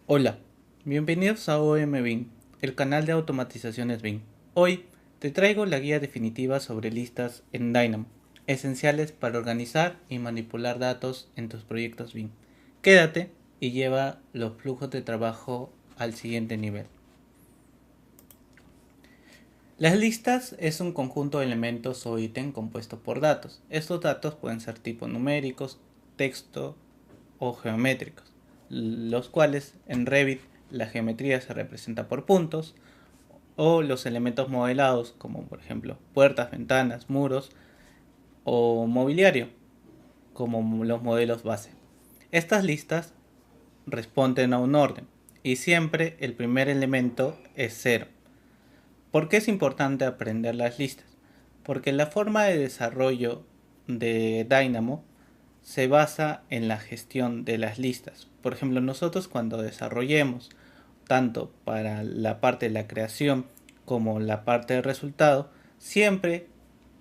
Hola, bienvenidos a OM el canal de automatizaciones Beam. Hoy te traigo la guía definitiva sobre listas en Dynamo, esenciales para organizar y manipular datos en tus proyectos Beam. Quédate y lleva los flujos de trabajo al siguiente nivel. Las listas es un conjunto de elementos o ítem compuesto por datos. Estos datos pueden ser tipo numéricos, texto o geométricos, los cuales en Revit la geometría se representa por puntos, o los elementos modelados como por ejemplo puertas, ventanas, muros o mobiliario como los modelos base. Estas listas responden a un orden y siempre el primer elemento es cero. ¿Por qué es importante aprender las listas? Porque la forma de desarrollo de Dynamo se basa en la gestión de las listas. Por ejemplo, nosotros cuando desarrollemos tanto para la parte de la creación como la parte del resultado, siempre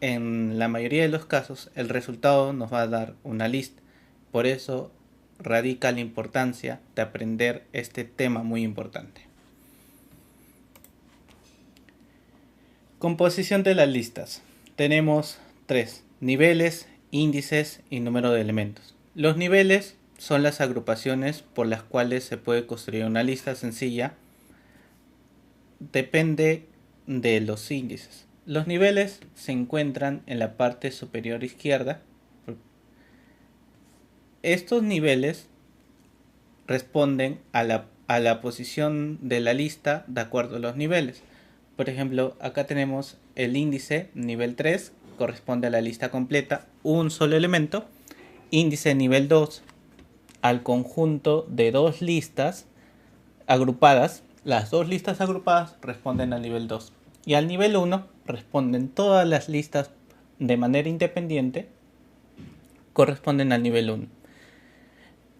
en la mayoría de los casos el resultado nos va a dar una lista. Por eso radica la importancia de aprender este tema muy importante. Composición de las listas. Tenemos tres: niveles, índices y número de elementos. Los niveles son las agrupaciones por las cuales se puede construir una lista sencilla. Depende de los índices. Los niveles se encuentran en la parte superior izquierda. Estos niveles responden a la posición de la lista de acuerdo a los niveles. Por ejemplo, acá tenemos el índice nivel 3, corresponde a la lista completa, un solo elemento. Índice nivel 2 al conjunto de dos listas agrupadas. Las dos listas agrupadas responden al nivel 2. Y al nivel 1 responden todas las listas de manera independiente, corresponden al nivel 1.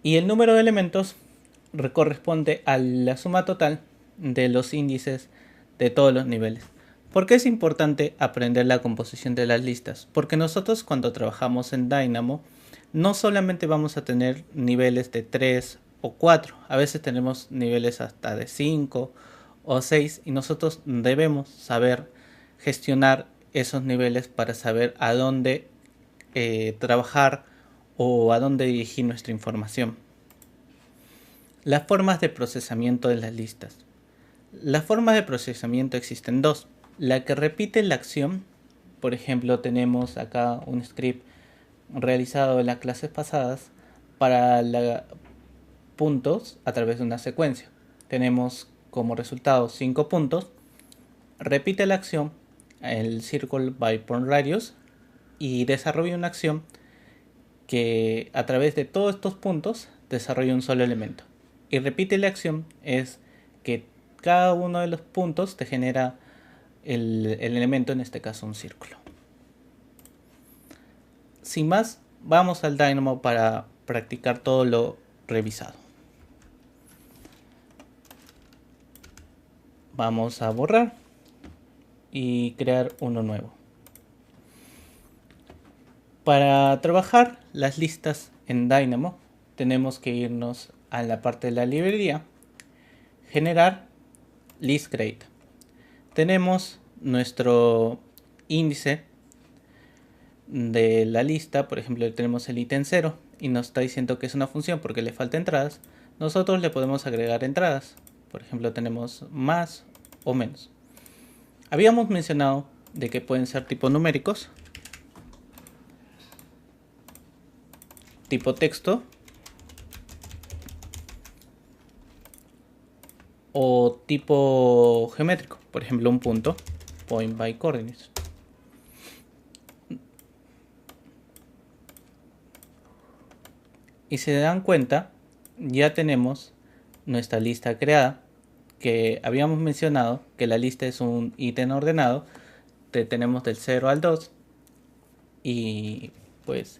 Y el número de elementos corresponde a la suma total de los índices de todos los niveles. ¿Por qué es importante aprender la composición de las listas? Porque nosotros cuando trabajamos en Dynamo no solamente vamos a tener niveles de 3 o 4, a veces tenemos niveles hasta de 5 o 6 y nosotros debemos saber gestionar esos niveles para saber a dónde trabajar o a dónde dirigir nuestra información. Las formas de procesamiento de las listas. Las formas de procesamiento existen dos. La que repite la acción, por ejemplo, tenemos acá un script realizado en las clases pasadas para puntos a través de una secuencia. Tenemos como resultado 5 puntos, repite la acción, el circle by point radius, y desarrolla una acción que a través de todos estos puntos desarrolla un solo elemento. Y repite la acción es que cada uno de los puntos te genera el elemento, en este caso un círculo. Sin más, vamos al Dynamo para practicar todo lo revisado. Vamos a borrar y crear uno nuevo. Para trabajar las listas en Dynamo tenemos que irnos a la parte de la librería, generar list create. Tenemos nuestro índice de la lista, por ejemplo tenemos el ítem 0 y nos está diciendo que es una función porque le falta entradas. Nosotros le podemos agregar entradas, por ejemplo tenemos más o menos. Habíamos mencionado de que pueden ser tipo numéricos, tipo texto o tipo geométrico, por ejemplo un punto, point by coordinates. Y si se dan cuenta, ya tenemos nuestra lista creada, que habíamos mencionado que la lista es un ítem ordenado, tenemos del 0 al 2 y pues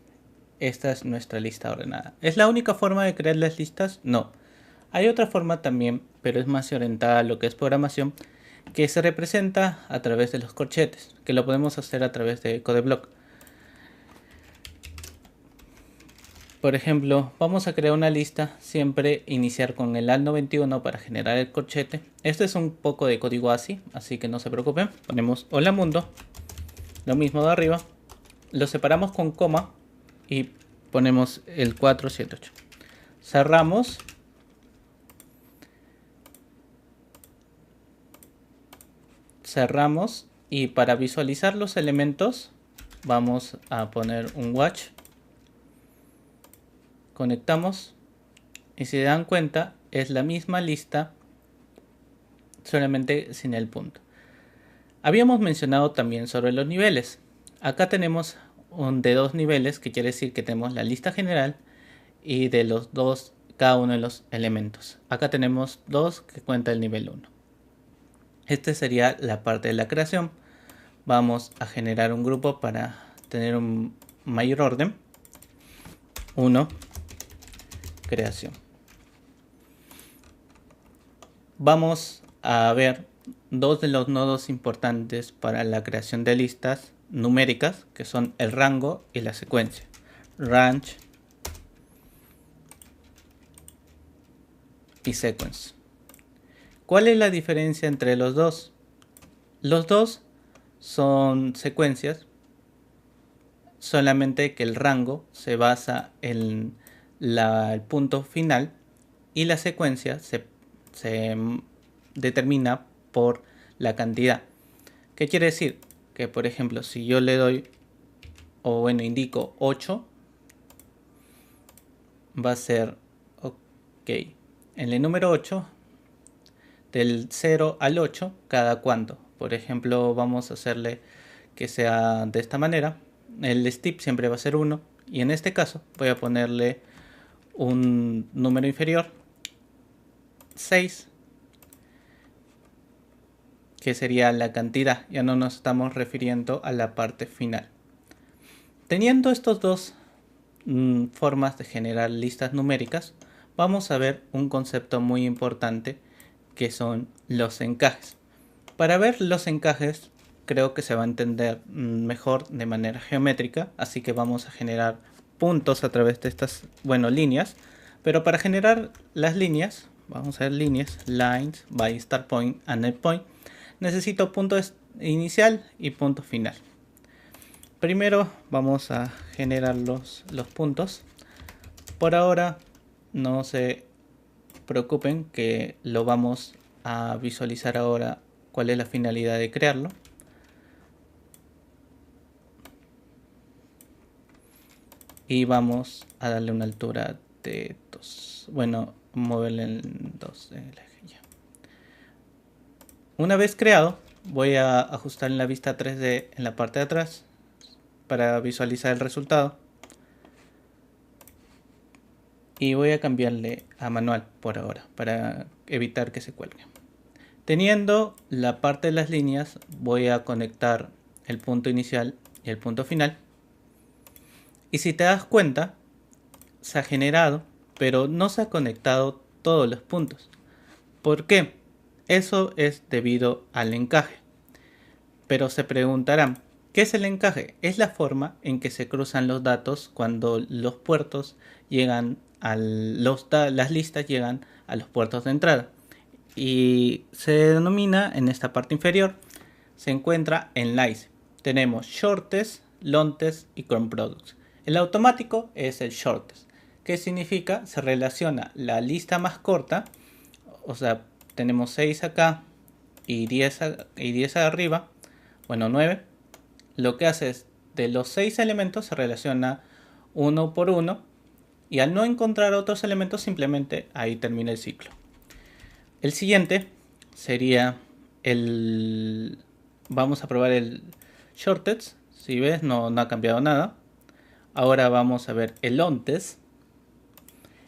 esta es nuestra lista ordenada. ¿Es la única forma de crear las listas? No. Hay otra forma también, pero es más orientada a lo que es programación, que se representa a través de los corchetes, que lo podemos hacer a través de CodeBlock. por ejemplo, vamos a crear una lista, siempre iniciar con el al91 para generar el corchete. Este es un poco de código ASCII, así que no se preocupen. Ponemos hola mundo, lo mismo de arriba, lo separamos con coma y ponemos el 478. Cerramos. Cerramos y para visualizar los elementos vamos a poner un watch. Conectamos y si se dan cuenta es la misma lista, solamente sin el punto. Habíamos mencionado también sobre los niveles. Acá tenemos un de 2 niveles, que quiere decir que tenemos la lista general y de los dos cada uno de los elementos. Acá tenemos 2 que cuenta el nivel 1. Este sería la parte de la creación. Vamos a generar un grupo para tener un mayor orden. 1, creación. Vamos a ver dos de los nodos importantes para la creación de listas numéricas, que son el rango y la secuencia. Range y sequence. ¿Cuál es la diferencia entre los dos? Los dos son secuencias, solamente que el rango se basa en el punto final y la secuencia se determina por la cantidad. ¿Qué quiere decir? Que por ejemplo, si yo le doy, o bueno, indico 8, va a ser, ok, en el número 8, del 0 al 8, cada cuánto. Por ejemplo, vamos a hacerle que sea de esta manera. El step siempre va a ser 1 y en este caso voy a ponerle un número inferior, 6, que sería la cantidad. Ya no nos estamos refiriendo a la parte final. Teniendo estos dos formas de generar listas numéricas, vamos a ver un concepto muy importante, que son los encajes. Para ver los encajes creo que se va a entender mejor de manera geométrica, así que vamos a generar puntos a través de estas, líneas. Pero para generar las líneas, vamos a ver líneas, lines by start point and end point. Necesito punto inicial y punto final. Primero vamos a generar los puntos. Por ahora no se preocupen, que lo vamos a visualizar ahora cuál es la finalidad de crearlo. Y vamos a darle una altura de 2. Bueno, moverle en 2 el eje ya. Una vez creado, voy a ajustar en la vista 3D en la parte de atrás para visualizar el resultado. Y voy a cambiarle a manual por ahora para evitar que se cuelgue. Teniendo la parte de las líneas, voy a conectar el punto inicial y el punto final. Y si te das cuenta, se ha generado, pero no se ha conectado todos los puntos. ¿Por qué? Eso es debido al encaje. Pero se preguntarán, ¿qué es el encaje? Es la forma en que se cruzan los datos cuando los puertos llegan las listas llegan a los puertos de entrada. Y se denomina, en esta parte inferior, se encuentra enlace. Tenemos shortest, longest y current products. El automático es el shortest, que significa se relaciona la lista más corta, o sea, tenemos 6 acá y 10 arriba, bueno, 9. Lo que hace es, de los 6 elementos se relaciona uno por uno, y al no encontrar otros elementos, simplemente ahí termina el ciclo. El siguiente sería vamos a probar el shortest. Si ves, no ha cambiado nada. Ahora vamos a ver el longest.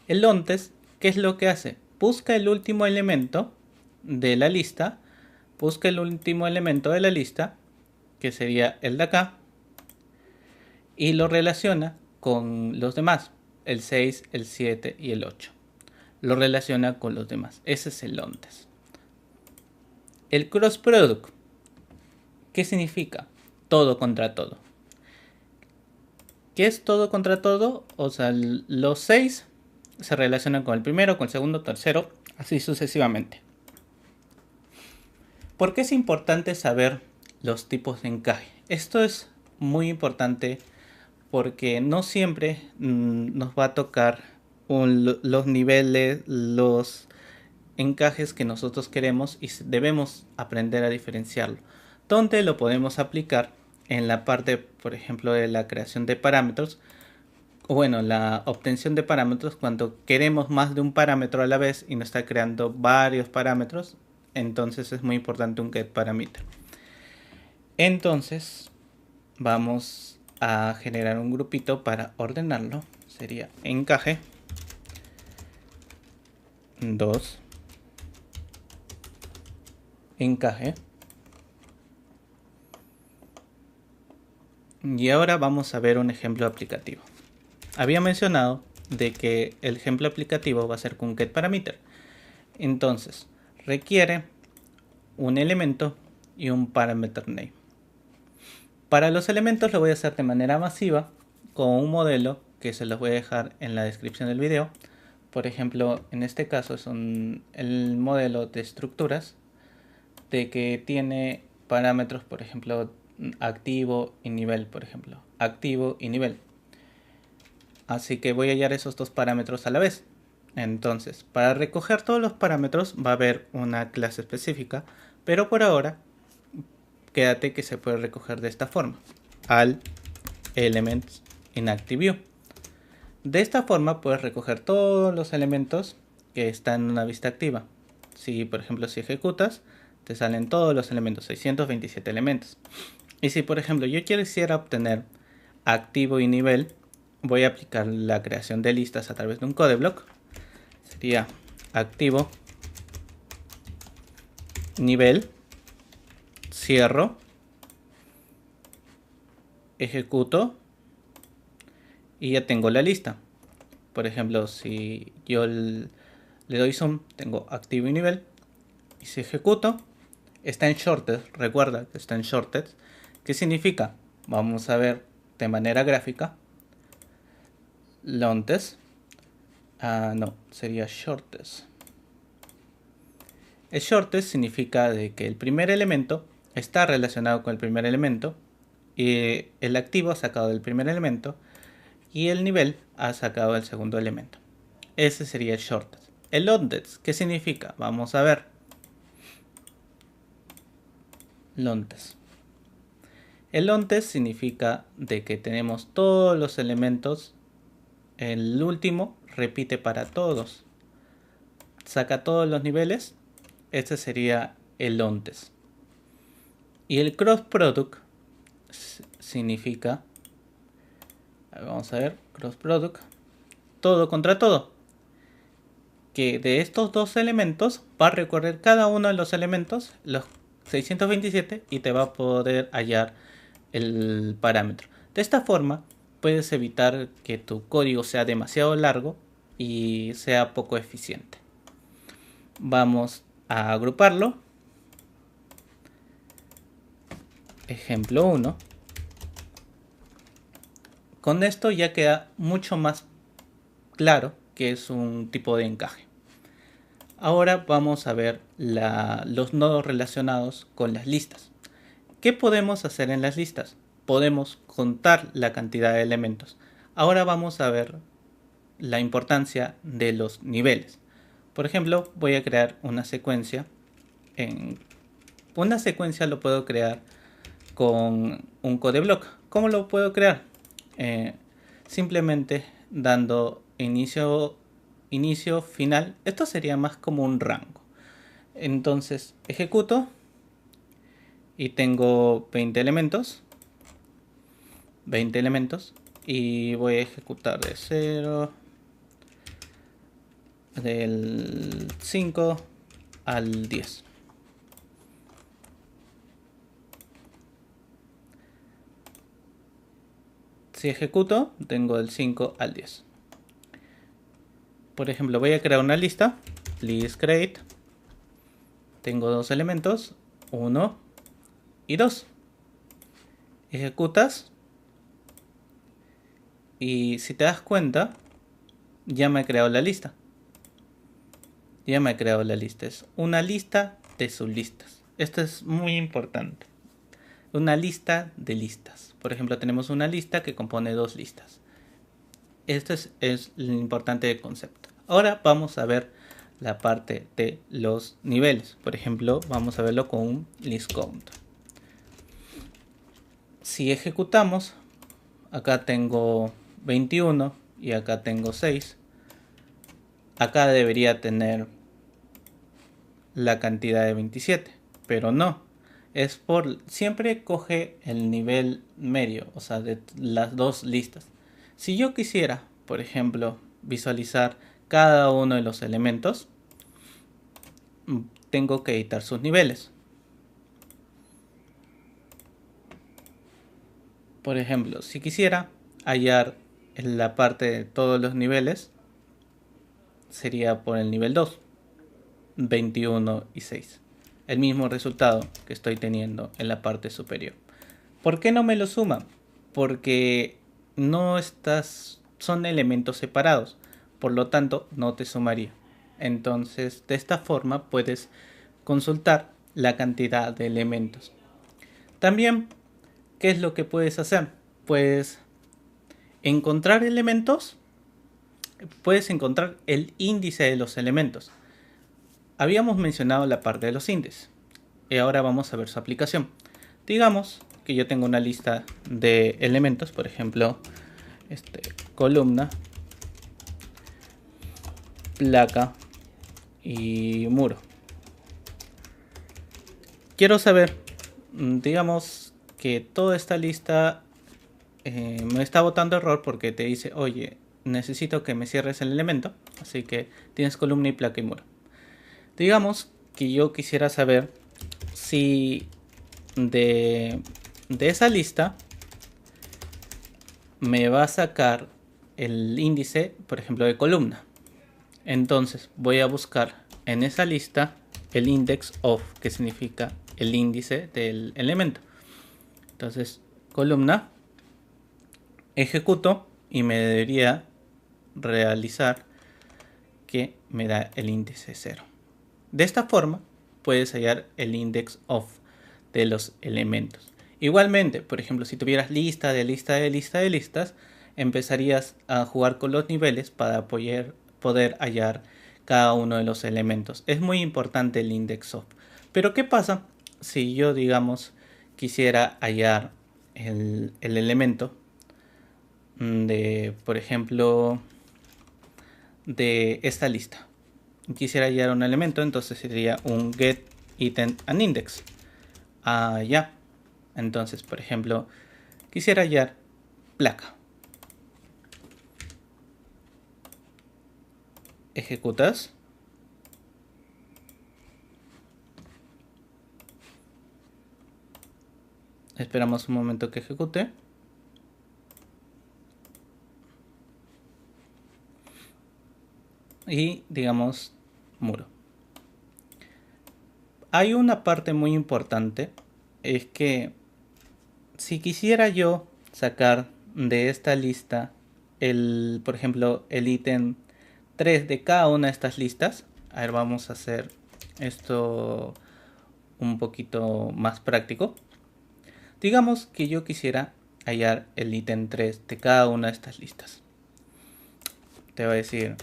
El longest, ¿qué es lo que hace? Busca el último elemento de la lista. Busca el último elemento de la lista, que sería el de acá, y lo relaciona con los demás, el 6, el 7 y el 8. Lo relaciona con los demás. Ese es el longest. El cross product, ¿qué significa? Todo contra todo. ¿Qué es todo contra todo? O sea, los 6 se relacionan con el primero, con el segundo, tercero, así sucesivamente. ¿Por qué es importante saber los tipos de encaje? Esto es muy importante porque no siempre nos va a tocar los niveles, los encajes que nosotros queremos y debemos aprender a diferenciarlo. ¿Dónde lo podemos aplicar? En la parte, por ejemplo, de la creación de parámetros, o bueno, la obtención de parámetros cuando queremos más de un parámetro a la vez y nos está creando varios parámetros, entonces es muy importante un getParameter. Entonces vamos a generar un grupito para ordenarlo. Sería encaje 2 encaje. Y ahora vamos a ver un ejemplo aplicativo. Había mencionado de que el ejemplo aplicativo va a ser con getParameter. Entonces requiere un elemento y un parameter name. Para los elementos lo voy a hacer de manera masiva con un modelo que se los voy a dejar en la descripción del video. Por ejemplo, en este caso es el modelo de estructuras de que tiene parámetros, por ejemplo, activo y nivel, por ejemplo, activo y nivel. Así que voy a hallar esos dos parámetros a la vez. Entonces, para recoger todos los parámetros va a haber una clase específica, pero por ahora quédate que se puede recoger de esta forma: al elements in ActiveView. De esta forma puedes recoger todos los elementos que están en una vista activa. Si por ejemplo si ejecutas, te salen todos los elementos, 627 elementos. Y si por ejemplo yo quisiera obtener activo y nivel, voy a aplicar la creación de listas a través de un codeblock. Sería activo, nivel, cierro, ejecuto y ya tengo la lista. Por ejemplo, si yo le doy zoom, tengo activo y nivel. Y si ejecuto, está en shorted. Recuerda que está en shorted. ¿Qué significa? Vamos a ver de manera gráfica. Lontes. No, sería shortest. El shortest significa de que el primer elemento está relacionado con el primer elemento. Y el activo ha sacado del primer elemento. Y el nivel ha sacado el segundo elemento. Ese sería el shortest. El longest, ¿qué significa? Vamos a ver. Longest. El longest significa de que tenemos todos los elementos. El último repite para todos. Saca todos los niveles. Este sería el longest. Y el cross product significa, vamos a ver, cross product, todo contra todo. Que de estos dos elementos va a recorrer cada uno de los elementos, los 627, y te va a poder hallar el parámetro. De esta forma puedes evitar que tu código sea demasiado largo y sea poco eficiente. Vamos a agruparlo. Ejemplo 1. Con esto ya queda mucho más claro que es un tipo de encaje. Ahora vamos a ver los nodos relacionados con las listas. ¿Qué podemos hacer en las listas? Podemos contar la cantidad de elementos. Ahora vamos a ver la importancia de los niveles. Por ejemplo, voy a crear una secuencia. Una secuencia lo puedo crear con un codeblock. ¿Cómo lo puedo crear? Simplemente dando inicio, final. Esto sería más como un rango. Entonces ejecuto y tengo 20 elementos. 20 elementos. Y voy a ejecutar de 0, del 5 al 10. Si ejecuto, tengo del 5 al 10. Por ejemplo, voy a crear una lista. Please create. Tengo dos elementos, 1 y 2. Ejecutas Y si te das cuenta, ya me he creado la lista. Ya me he creado la lista. Es una lista de sublistas. Esto es muy importante. Una lista de listas. Por ejemplo, tenemos una lista que compone dos listas. Esto es lo importante del concepto. Ahora vamos a ver la parte de los niveles. Por ejemplo, vamos a verlo con un list count. Si ejecutamos, acá tengo 21 y acá tengo 6. Acá debería tener la cantidad de 27, pero no. Es por siempre coge el nivel medio, o sea, de las dos listas. Si yo quisiera, por ejemplo, visualizar cada uno de los elementos, tengo que editar sus niveles. Por ejemplo, si quisiera hallar en la parte de todos los niveles, sería por el nivel 2, 21 y 6. El mismo resultado que estoy teniendo en la parte superior. ¿Por qué no me lo suma? Porque no estás, son elementos separados, por lo tanto no te sumaría. Entonces, de esta forma puedes consultar la cantidad de elementos. También, ¿qué es lo que puedes hacer? Pues encontrar elementos, puedes encontrar el índice de los elementos. Habíamos mencionado la parte de los índices y ahora vamos a ver su aplicación. Digamos que yo tengo una lista de elementos, por ejemplo, columna, placa y muro. Quiero saber, digamos que toda esta lista me está botando error porque te dice, oye, necesito que me cierres el elemento, así que tienes columna y placa y muro. Digamos que yo quisiera saber si de esa lista me va a sacar el índice, por ejemplo, de columna. Entonces voy a buscar en esa lista el index of, que significa el índice del elemento. Entonces, columna, ejecuto y me debería realizar que me da el índice 0. De esta forma puedes hallar el index of de los elementos. Igualmente, por ejemplo, si tuvieras lista de listas, empezarías a jugar con los niveles para poder hallar cada uno de los elementos. Es muy importante el index of. Pero ¿qué pasa si yo, digamos, quisiera hallar el elemento de, por ejemplo, de esta lista? Quisiera hallar un elemento, entonces sería un get item and index. Ya. Entonces, por ejemplo, quisiera hallar placa. Ejecutas. Esperamos un momento que ejecute. Y digamos muro. Hay una parte muy importante, es que si quisiera yo sacar de esta lista por ejemplo, el ítem 3 de cada una de estas listas, a ver, vamos a hacer esto un poquito más práctico. Digamos que yo quisiera hallar el ítem 3 de cada una de estas listas. Te va a decir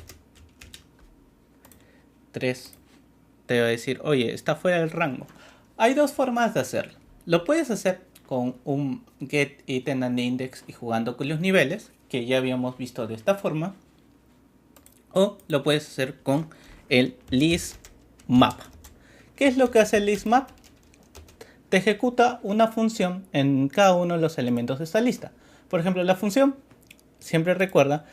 3. Te va a decir, oye, está fuera del rango. Hay dos formas de hacerlo. Lo puedes hacer con un get item and index y jugando con los niveles, que ya habíamos visto de esta forma. O lo puedes hacer con el list map. ¿Qué es lo que hace el list map? Te ejecuta una función en cada uno de los elementos de esta lista. Por ejemplo, la función siempre recuerda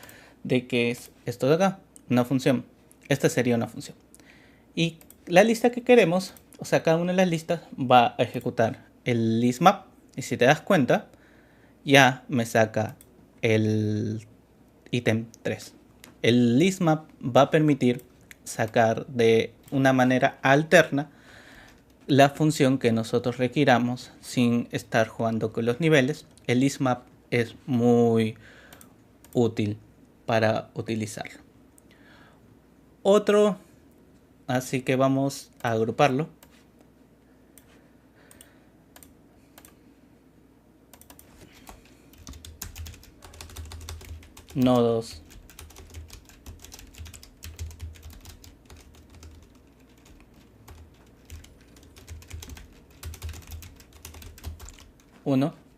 de que es esto de acá, una función. Esta sería una función. Y la lista que queremos, o sea, cada una de las listas va a ejecutar el list map. Y si te das cuenta, ya me saca el ítem 3. El list map va a permitir sacar de una manera alterna la función que nosotros requiramos sin estar jugando con los niveles. El list map es muy útil para utilizarlo. Otro, así que vamos a agruparlo. Nodos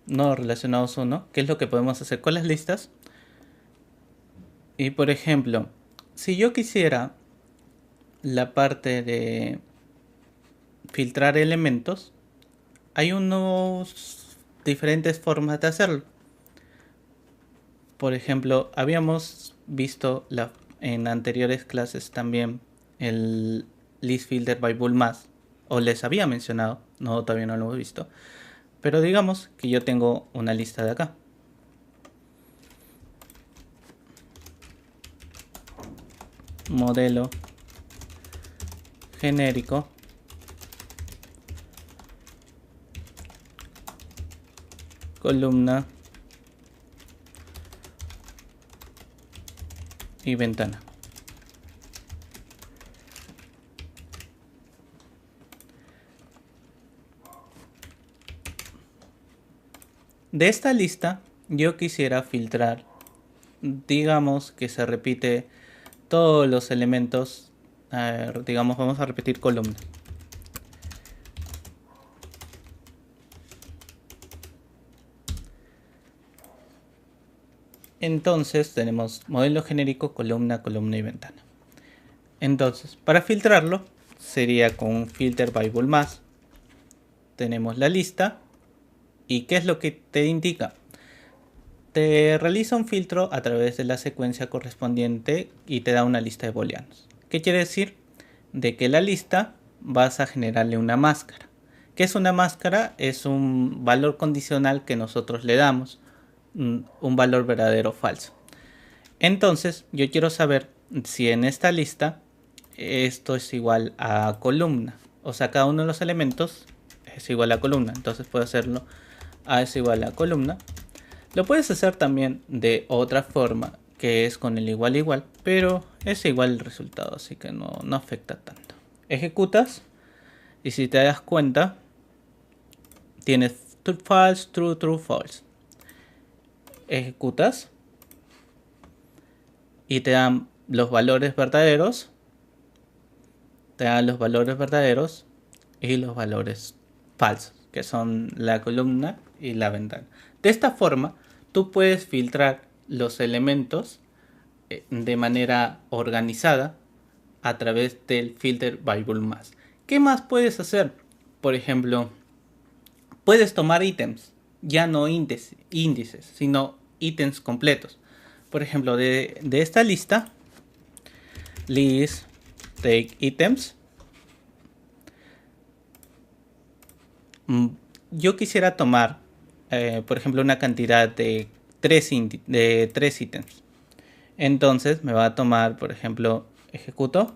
nodos relacionados 1, que es lo que podemos hacer con las listas. Y por ejemplo, si yo quisiera la parte de filtrar elementos, hay unos diferentes formas de hacerlo. Por ejemplo, habíamos visto en anteriores clases también el list filter by boolmass, o les había mencionado, no, todavía no lo hemos visto, pero digamos que yo tengo una lista de acá. Modelo genérico columna y ventana. De esta lista yo quisiera filtrar, digamos que se repite todos los elementos, digamos vamos a repetir columnas. Entonces tenemos modelo genérico, columna, columna y ventana. Entonces, para filtrarlo sería con un filter by boolmass. Tenemos la lista y ¿qué es lo que te indica? Te realiza un filtro a través de la secuencia correspondiente y te da una lista de booleanos. ¿Qué quiere decir? De que la lista vas a generarle una máscara. ¿Qué es una máscara? Es un valor condicional que nosotros le damos, un valor verdadero o falso. Entonces yo quiero saber si en esta lista esto es igual a columna. O sea, cada uno de los elementos es igual a columna. Entonces puedo hacerlo A es igual a columna. Lo puedes hacer también de otra forma, que es con el igual igual, pero es igual el resultado, así que no afecta tanto. Ejecutas y si te das cuenta, tienes true, false, true, true, false. Ejecutas y te dan los valores verdaderos, y los valores falsos, que son la columna y la ventana. De esta forma, tú puedes filtrar los elementos de manera organizada a través del filter by boolmass. ¿Qué más puedes hacer? Por ejemplo, puedes tomar ítems, ya no índices, sino ítems completos. Por ejemplo, de esta lista, list take items, yo quisiera tomar, por ejemplo, una cantidad de 3 ítems. Entonces me va a tomar, por ejemplo, ejecuto.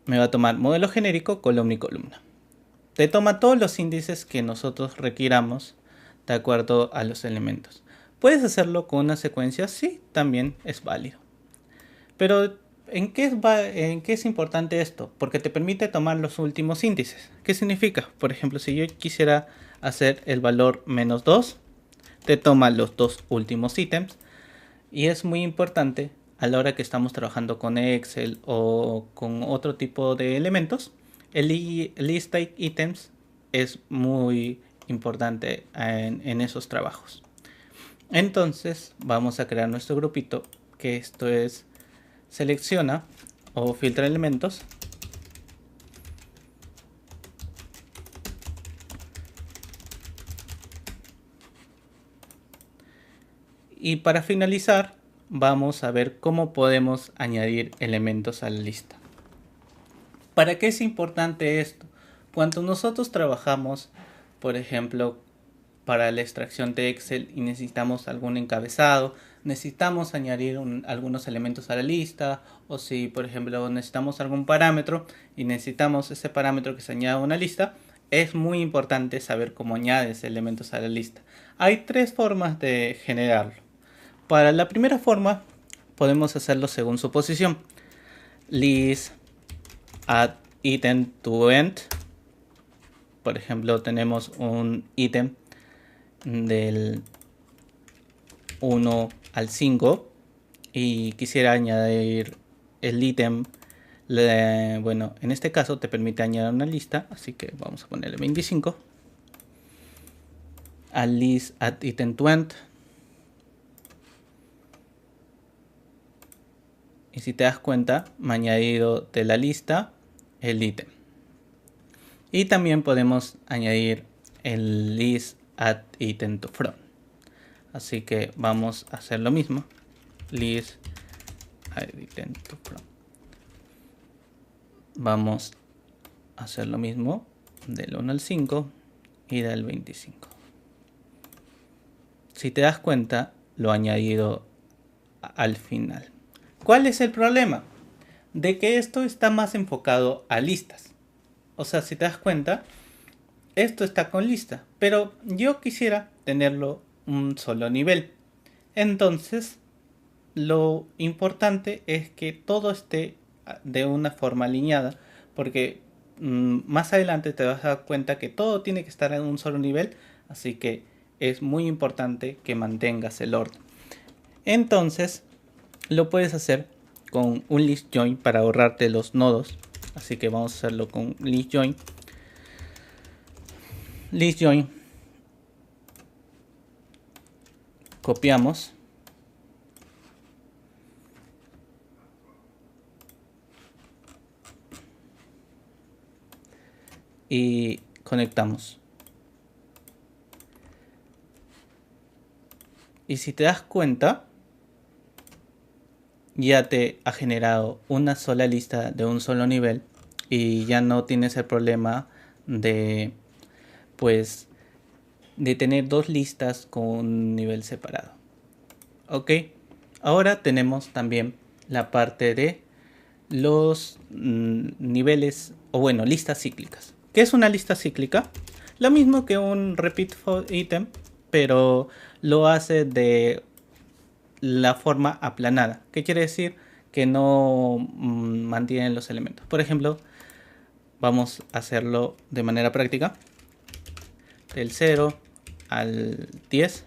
Me va a tomar modelo genérico, columna y columna. Te toma todos los índices que nosotros requiramos de acuerdo a los elementos. ¿Puedes hacerlo con una secuencia? Sí, también es válido. Pero ¿en qué es importante esto? Porque te permite tomar los últimos índices. ¿Qué significa? Por ejemplo, si yo quisiera hacer el valor -2, te toma los dos últimos ítems. Y es muy importante a la hora que estamos trabajando con Excel o con otro tipo de elementos. El list take items es muy importante en esos trabajos. Entonces vamos a crear nuestro grupito, que esto es selecciona o filtra elementos. Y para finalizar, vamos a ver cómo podemos añadir elementos a la lista. ¿Para qué es importante esto? Cuando nosotros trabajamos, por ejemplo, para la extracción de Excel y necesitamos algún encabezado, necesitamos añadir algunos elementos a la lista, o si por ejemplo necesitamos algún parámetro y necesitamos ese parámetro que se añada a una lista, es muy importante saber cómo añades elementos a la lista. Hay tres formas de generarlo. Para la primera forma, podemos hacerlo según su posición. List add item to end. Por ejemplo, tenemos un ítem del 1 al 5 y quisiera añadir el ítem. Bueno, en este caso te permite añadir una lista, así que vamos a ponerle 25 al list add item to end. Y si te das cuenta, me ha añadido de la lista el ítem. Y también podemos añadir el list add item to from. Así que vamos a hacer lo mismo. List add item to from. Vamos a hacer lo mismo del 1 al 5 y del 25. Si te das cuenta, lo he añadido al final. ¿Cuál es el problema? De que esto está más enfocado a listas. O sea, si te das cuenta, esto está con lista, pero yo quisiera tenerlo un solo nivel. Entonces, lo importante es que todo esté de una forma alineada, porque más adelante te vas a dar cuenta que todo tiene que estar en un solo nivel, así que es muy importante que mantengas el orden. Entonces, lo puedes hacer con un list join para ahorrarte los nodos, así que vamos a hacerlo con list join. List join, copiamos y conectamos. Y si te das cuenta, ya te ha generado una sola lista de un solo nivel y ya no tienes el problema de de tener dos listas con un nivel separado. Ok, ahora tenemos también la parte de los niveles, o bueno, listas cíclicas. ¿Qué es una lista cíclica? Lo mismo que un repeat item, pero lo hace de la forma aplanada. ¿Qué quiere decir? Que no mantienen los elementos. Por ejemplo, vamos a hacerlo de manera práctica. Del 0 al 10.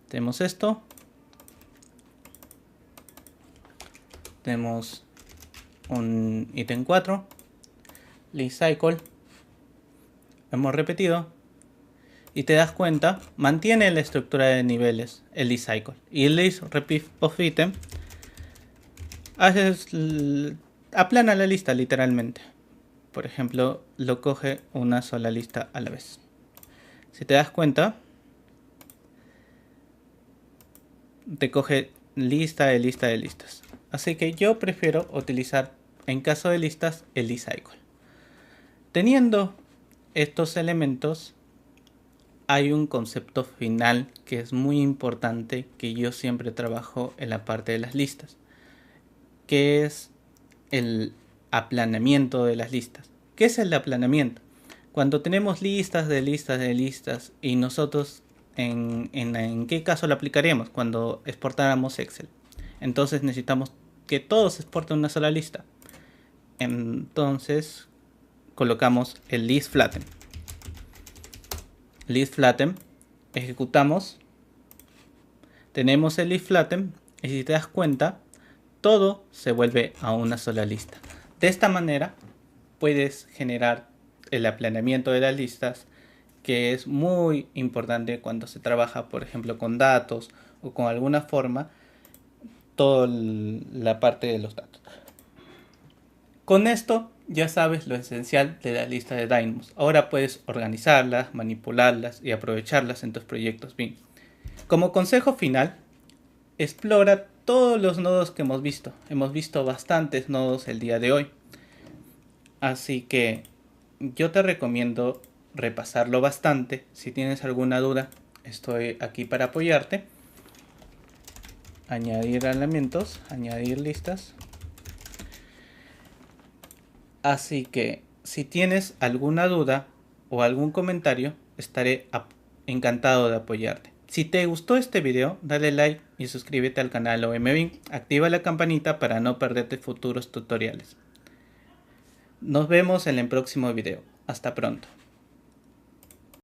Tenemos esto. Tenemos un ítem 4. List cycle. Hemos repetido. Y te das cuenta, mantiene la estructura de niveles, el list cycle. Y el list repeat of item aplana la lista literalmente. Por ejemplo, lo coge una sola lista a la vez. Si te das cuenta, te coge lista de lista de listas. Así que yo prefiero utilizar, en caso de listas, el list cycle. Teniendo estos elementos, hay un concepto final que es muy importante, que yo siempre trabajo en la parte de las listas, que es el aplanamiento de las listas. ¿Qué es el aplanamiento? Cuando tenemos listas de listas de listas y nosotros en qué caso lo aplicaríamos cuando exportáramos Excel. Entonces necesitamos que todos exporten una sola lista. Entonces colocamos el list flatten. List flatten, ejecutamos, tenemos el list flatten y si te das cuenta, todo se vuelve a una sola lista. De esta manera puedes generar el aplanamiento de las listas, que es muy importante cuando se trabaja, por ejemplo, con datos o con alguna forma, toda la parte de los datos. Con esto ya sabes lo esencial de la lista de Dynamos. Ahora puedes organizarlas, manipularlas y aprovecharlas en tus proyectos BIM. Como consejo final, explora todos los nodos que hemos visto. Hemos visto bastantes nodos el día de hoy. Así que yo te recomiendo repasarlo bastante. Si tienes alguna duda, estoy aquí para apoyarte. Añadir elementos, añadir listas. Así que Si tienes alguna duda o algún comentario, estaré encantado de apoyarte. Si te gustó este video, dale like y suscríbete al canal OMBIM. Activa la campanita para no perderte futuros tutoriales. Nos vemos en el próximo video. Hasta pronto.